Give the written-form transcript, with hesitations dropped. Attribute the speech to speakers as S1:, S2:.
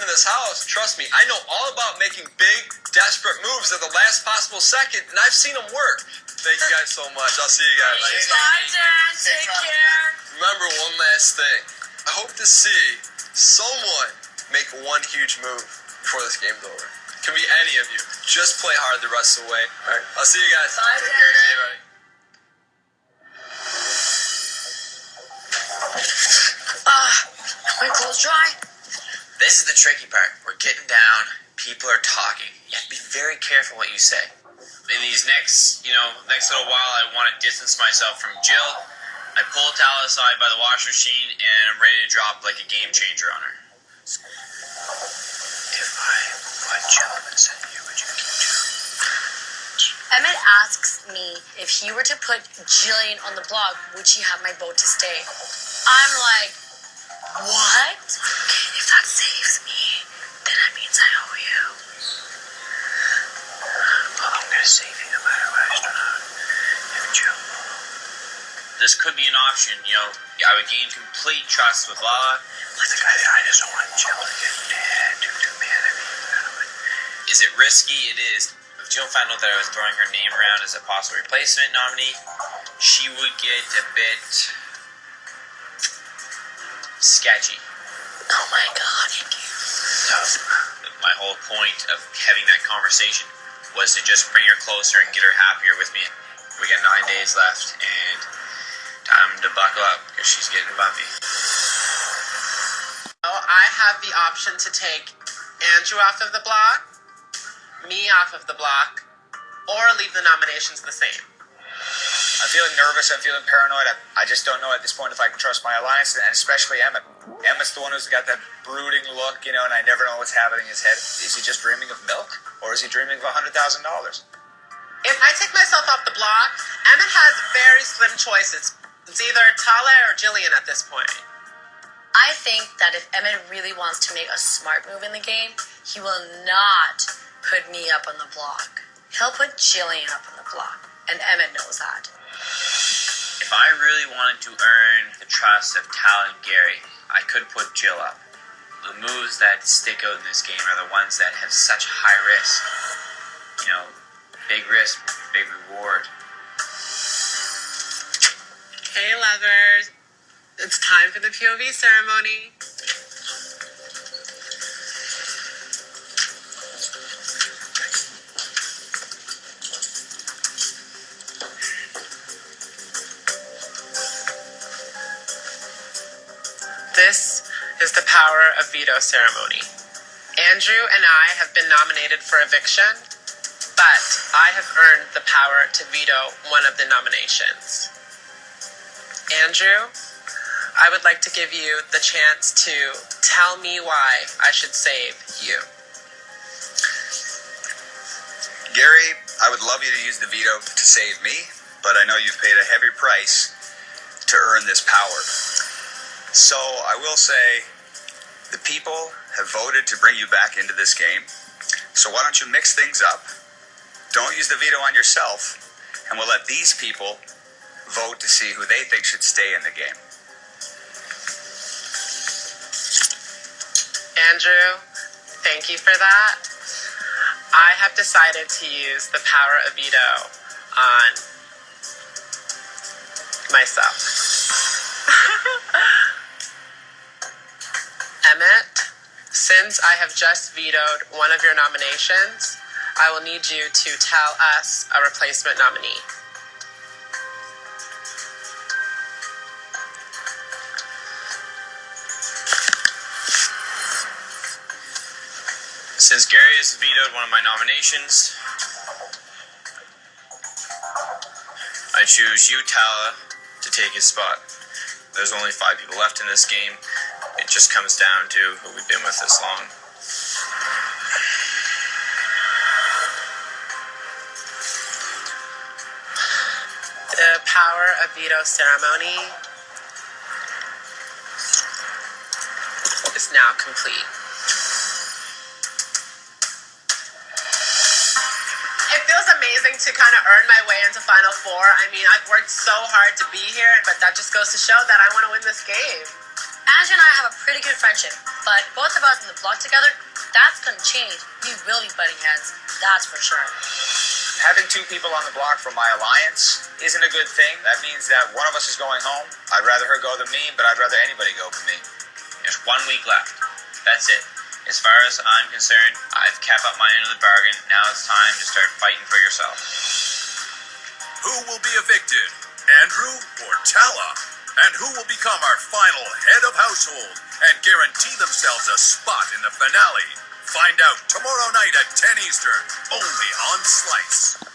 S1: in this house, trust me, I know all about making big, desperate moves at the last possible second, and I've seen them work. Thank you guys so much. I'll see you guys.
S2: Bye, Dad. Take care.
S1: Remember one last thing. I hope to see someone make one huge move before this game's over. It can be any of you. Just play hard the rest of the way. All right, I'll see you guys.
S2: Bye,
S1: Take care. See you, buddy.
S2: My clothes dry?
S3: This is the tricky part. We're getting down. People are talking. You have to be very careful what you say. In these next little while, I want to distance myself from Jill. I pull Tala aside by the washing machine, and I'm ready to drop like a game changer on her. If I put Jill instead of you, would you keep Jill?
S2: Emmett asks me if he were to put Jillian on the blog, would she have my vote to stay? I'm like, what?
S4: Okay, if that saves me, then that means I owe you.
S3: Well, I'm gonna save you no matter what. I don't know. Haven't you? This could be an option, I would gain complete trust with Lala.
S4: I just don't want Jill to get too mad at me.
S3: Is it risky? It is. If Jill found out that I was throwing her name around as a possible replacement nominee, she would get a bit sketchy.
S4: Oh my God.
S3: So, my whole point of having that conversation was to just bring her closer and get her happier with me. We got 9 days left, and time to buckle up, because she's getting bumpy.
S5: I have the option to take Andrew off of the block, me off of the block, or leave the nominations the same.
S6: I'm feeling nervous. I'm feeling paranoid. I just don't know at this point if I can trust my alliance, and especially Emmett. Emmett's the one who's got that brooding look, and I never know what's happening in his head. Is he just dreaming of milk, or is he dreaming of $100,000?
S5: If I take myself off the block, Emmett has very slim choices. It's either Tala or Jillian at this point.
S2: I think that if Emmett really wants to make a smart move in the game, he will not put me up on the block. He'll put Jillian up on the block, and Emmett knows that.
S3: If I really wanted to earn the trust of Tal and Gary, I could put Jill up. The moves that stick out in this game are the ones that have such high risk. Big risk, big reward.
S5: Hey, lovers. It's time for the POV ceremony. This is the power of veto ceremony. Andrew and I have been nominated for eviction, but I have earned the power to veto one of the nominations. Andrew, I would like to give you the chance to tell me why I should save you.
S6: Gary, I would love you to use the veto to save me, but I know you've paid a heavy price to earn this power. So I will say the people have voted to bring you back into this game. So why don't you mix things up? Don't use the veto on yourself, and we'll let these people vote to see who they think should stay in the game.
S5: Andrew, thank you for that. I have decided to use the power of veto on myself. Emmett, since I have just vetoed one of your nominations, I will need you to tell us a replacement nominee.
S3: Since Gary has vetoed one of my nominations, I choose you, Tala, to take his spot. There's only 5 people left in this game. It just comes down to who we've been with this long.
S5: The power of veto ceremony is now complete. It feels amazing to kind of earn my way into Final Four. I mean, I've worked so hard to be here, but that just goes to show that I want to win this game.
S2: Andrew and I have a pretty good friendship, but both of us in the block together, that's gonna change. We will be butting heads, that's for sure.
S6: Having two people on the block from my alliance isn't a good thing. That means that one of us is going home. I'd rather her go than me, but I'd rather anybody go than me.
S3: There's 1 week left. That's it. As far as I'm concerned, I've kept up my end of the bargain. Now it's time to start fighting for yourself.
S7: Who will be evicted? Andrew or Tala? And who will become our final head of household and guarantee themselves a spot in the finale? Find out tomorrow night at 10 Eastern, only on Slice.